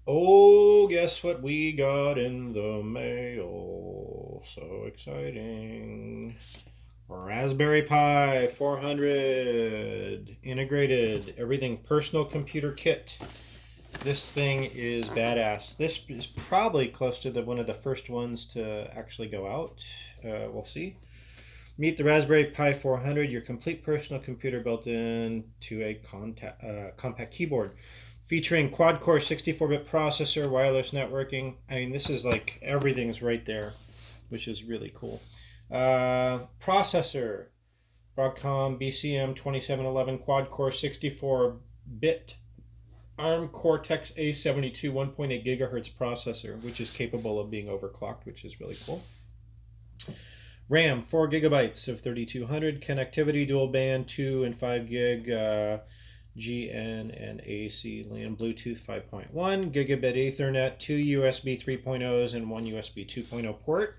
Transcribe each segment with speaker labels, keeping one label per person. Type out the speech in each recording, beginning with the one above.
Speaker 1: Oh, guess what we got in the mail? So exciting. Raspberry Pi 400 integrated everything personal computer kit. This thing is badass. This is probably close to one of the first ones to actually go out. We'll see. Meet the Raspberry Pi 400, your complete personal computer built into a compact keyboard. Featuring quad-core 64-bit processor, wireless networking. I mean, this is like everything's right there, which is really cool. Processor, Broadcom BCM 2711 quad-core 64-bit ARM Cortex A72 1.8 gigahertz processor, which is capable of being overclocked, which is really cool. RAM, 4 gigabytes of 3200. Connectivity, dual band, 2 and 5 gig. GN and AC LAN, Bluetooth 5.1, gigabit Ethernet, 2 USB 3.0s and 1 USB 2.0 port.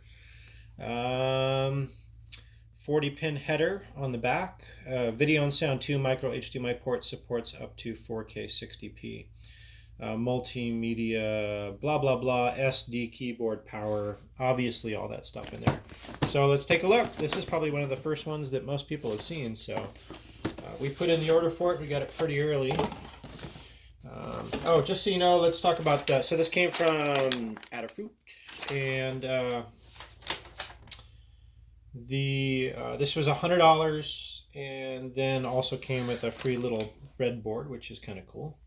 Speaker 1: 40 pin header on the back. Video and sound 2 micro HDMI port, supports up to 4K 60p. Multimedia, blah blah blah, SD keyboard power, obviously all that stuff in there. So let's take a look. This is probably one of the first ones that most people have seen. So we put in the order for it. We got it pretty early. Oh, just so you know, let's talk about that. So this came from Adafruit, and this was $100, and then also came with a free little breadboard, which is kind of cool.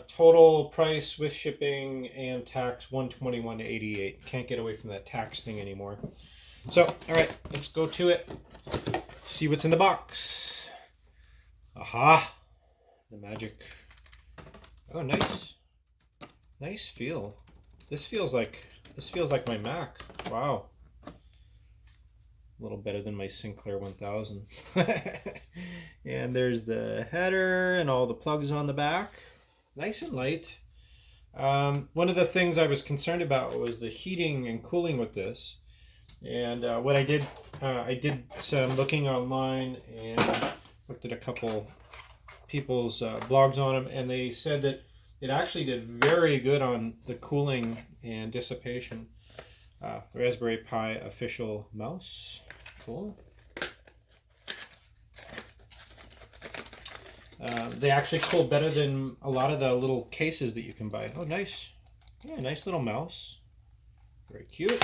Speaker 1: Total price with shipping and tax $121.88. Can't get away from that tax thing anymore. So, all right, let's go to it. See what's in the box. Aha! The magic. Oh, nice. Nice feel. This feels like my Mac. Wow. A little better than my Sinclair 1000. And there's the header and all the plugs on the back. Nice and light. One of the things I was concerned about was the heating and cooling with this. And what I did some looking online and looked at a couple people's blogs on them, and they said that it actually did very good on the cooling and dissipation. Raspberry Pi official mouse. Cool. They actually cool better than a lot of the little cases that you can buy. Oh, nice. Yeah, nice little mouse. Very cute.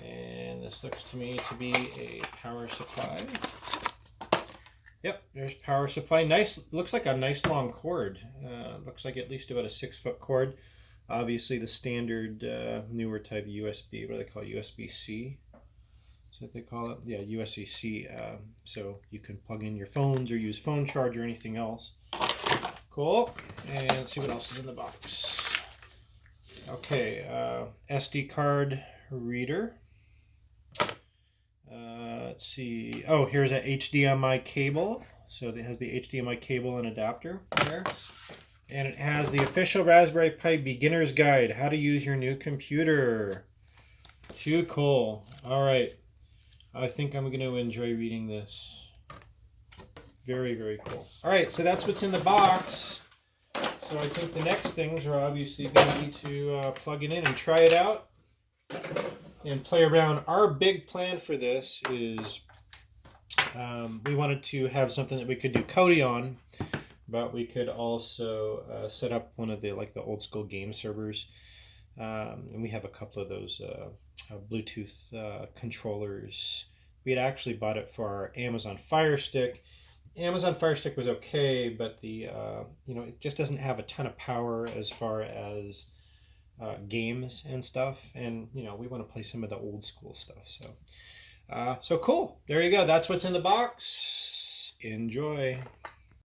Speaker 1: And this looks to me to be a power supply. Yep, there's power supply. Nice, looks like a nice long cord. Looks like at least about a 6-foot cord. Obviously the standard newer type USB, what do they call it? USB-C. Is that what they call it? Yeah, USB-C. So you can plug in your phones or use phone charge or anything else. Cool. And let's see what else is in the box. Okay, SD card reader. Let's see. Oh, here's a HDMI cable. So it has the HDMI cable and adapter there. And it has the official Raspberry Pi Beginner's Guide, how to use your new computer. Too cool. All right. I think I'm going to enjoy reading this. Very, very cool. All right, so that's what's in the box. So I think the next things are obviously going to be to plug it in and try it out and play around. Our big plan for this is we wanted to have something that we could do Kodi on, but we could also set up one of the old school game servers. And we have a couple of those Bluetooth controllers. We had actually bought it for our Amazon Fire Stick. Amazon Fire Stick was okay, but the it just doesn't have a ton of power as far as games and stuff. And we want to play some of the old school stuff. So cool. There you go. That's what's in the box. Enjoy.